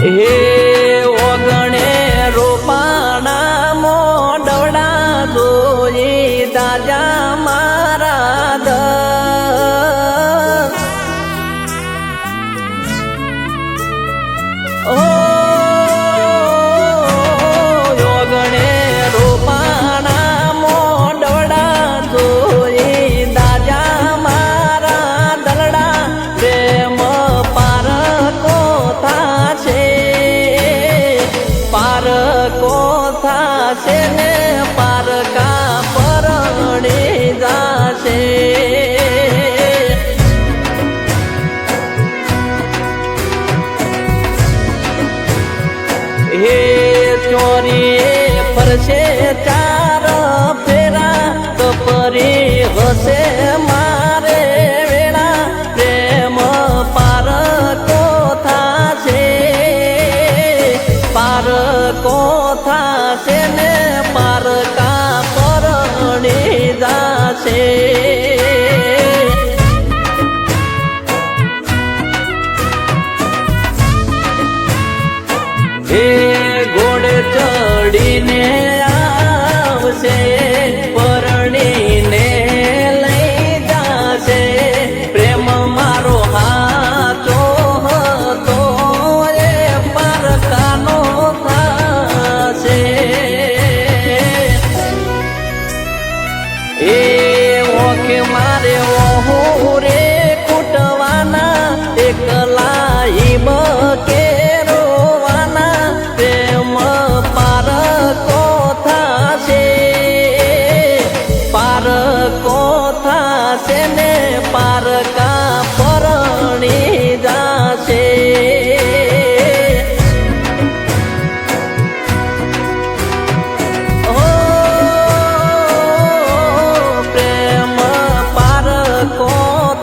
હે ઓગણે રોપાણા મોડવડા જોઈ દાજા મારા દર ઓગણે રોપાણા મોડવડા જોઈ દાજા મારા દલડા પ્રેમ પારકો થાશે ને પારકા પરણી જાશે હે ચોરી ફરશે ચાર ફેરા કપરી હશે મારે વેળા પ્રેમ પારકો થાશે ને પારકા પરણી જાશે એ ઘોડે ચડીને આવશે પરણીને લઈ જાશે પ્રેમ મારો હાચો હતો એ પારકાનો થાશે એ ઓકે મારે ઓહું રે કૂટવાના એકલા હિમ કે ને પારકા પરણી જાશે પ્રેમ પારકો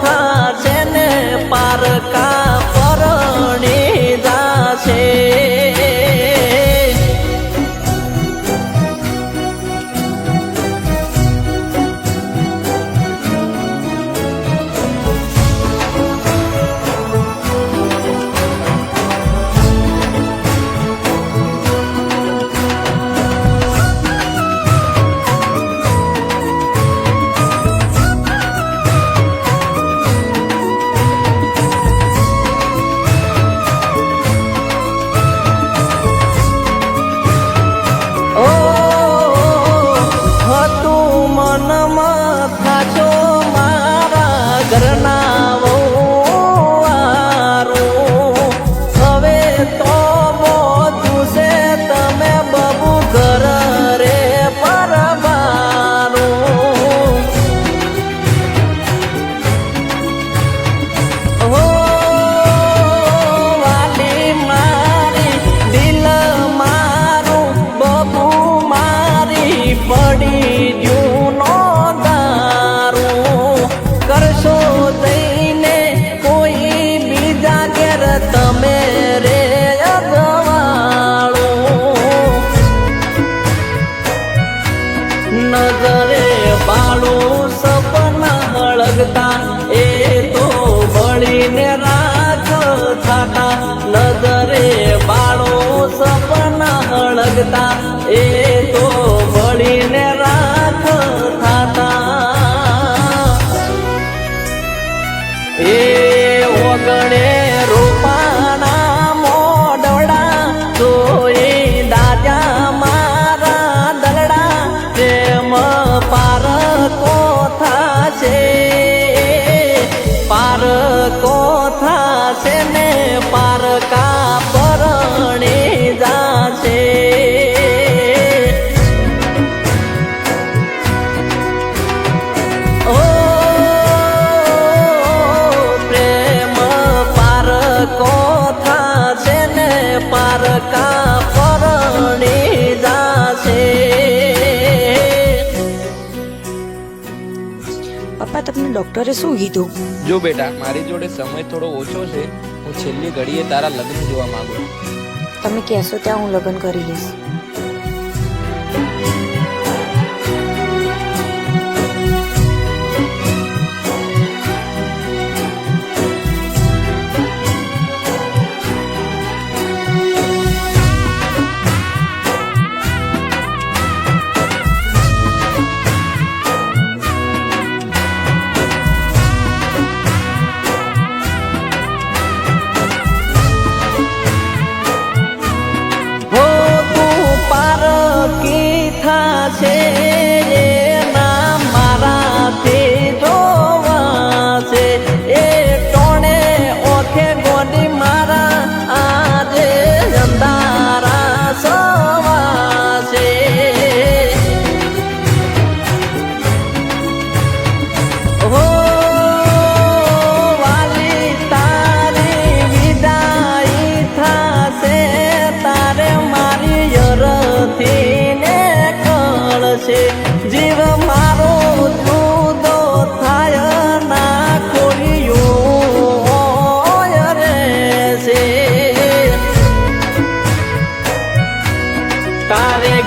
થાશે ને પારકા પરણી જાશે ઘરના વહુવારું હવે તો મોતું છે તમે બબુ ઘર રે પરવાનું હો વાલી મારી દિલ મારું બબુ મારી પડી જૂનો કરશો જઈને કોઈ બીજા ઘેર તમે રે અગવાળું નજરે બાળું સપના હળગતા એ તો બળીને રાખ થાતા નજરે બાળું સપના હળગતા એ તો બળીને રાખ થાતા એ ઓગણે રોપાણા મોડવડા જોઈ દાજા મારા દલડા પ્રેમ પારકો થાશે ને પારકા પરણી જાશે પારકા પરણી જાશે પપ્પા તમને ડોક્ટરે શું કીધું? જો બેટા મારી જોડે સમય થોડો ઓછો છે હું છેલ્લી ઘડીએ તારા લગ્ન જોવા માંગુ છું તમે કહેશો ત્યાં હું લગ્ન કરી લઈશ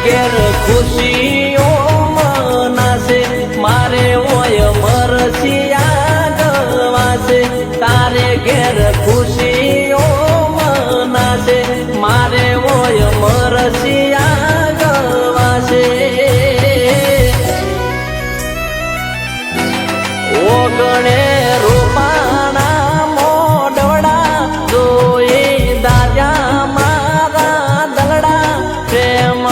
ઘેર ખુશીઓ મનાશે મારે ઓય મરસિયા ગવાશે તારે ઘેર ખુશીઓ મનાશે મારે ઓય મરસિયા ગવાશે ઓગણે રૂપાના મોઢવડા જોઈ દાદા મારા દલડા પ્રેમ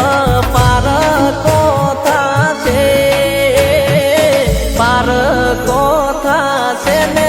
પારકો થાશે ને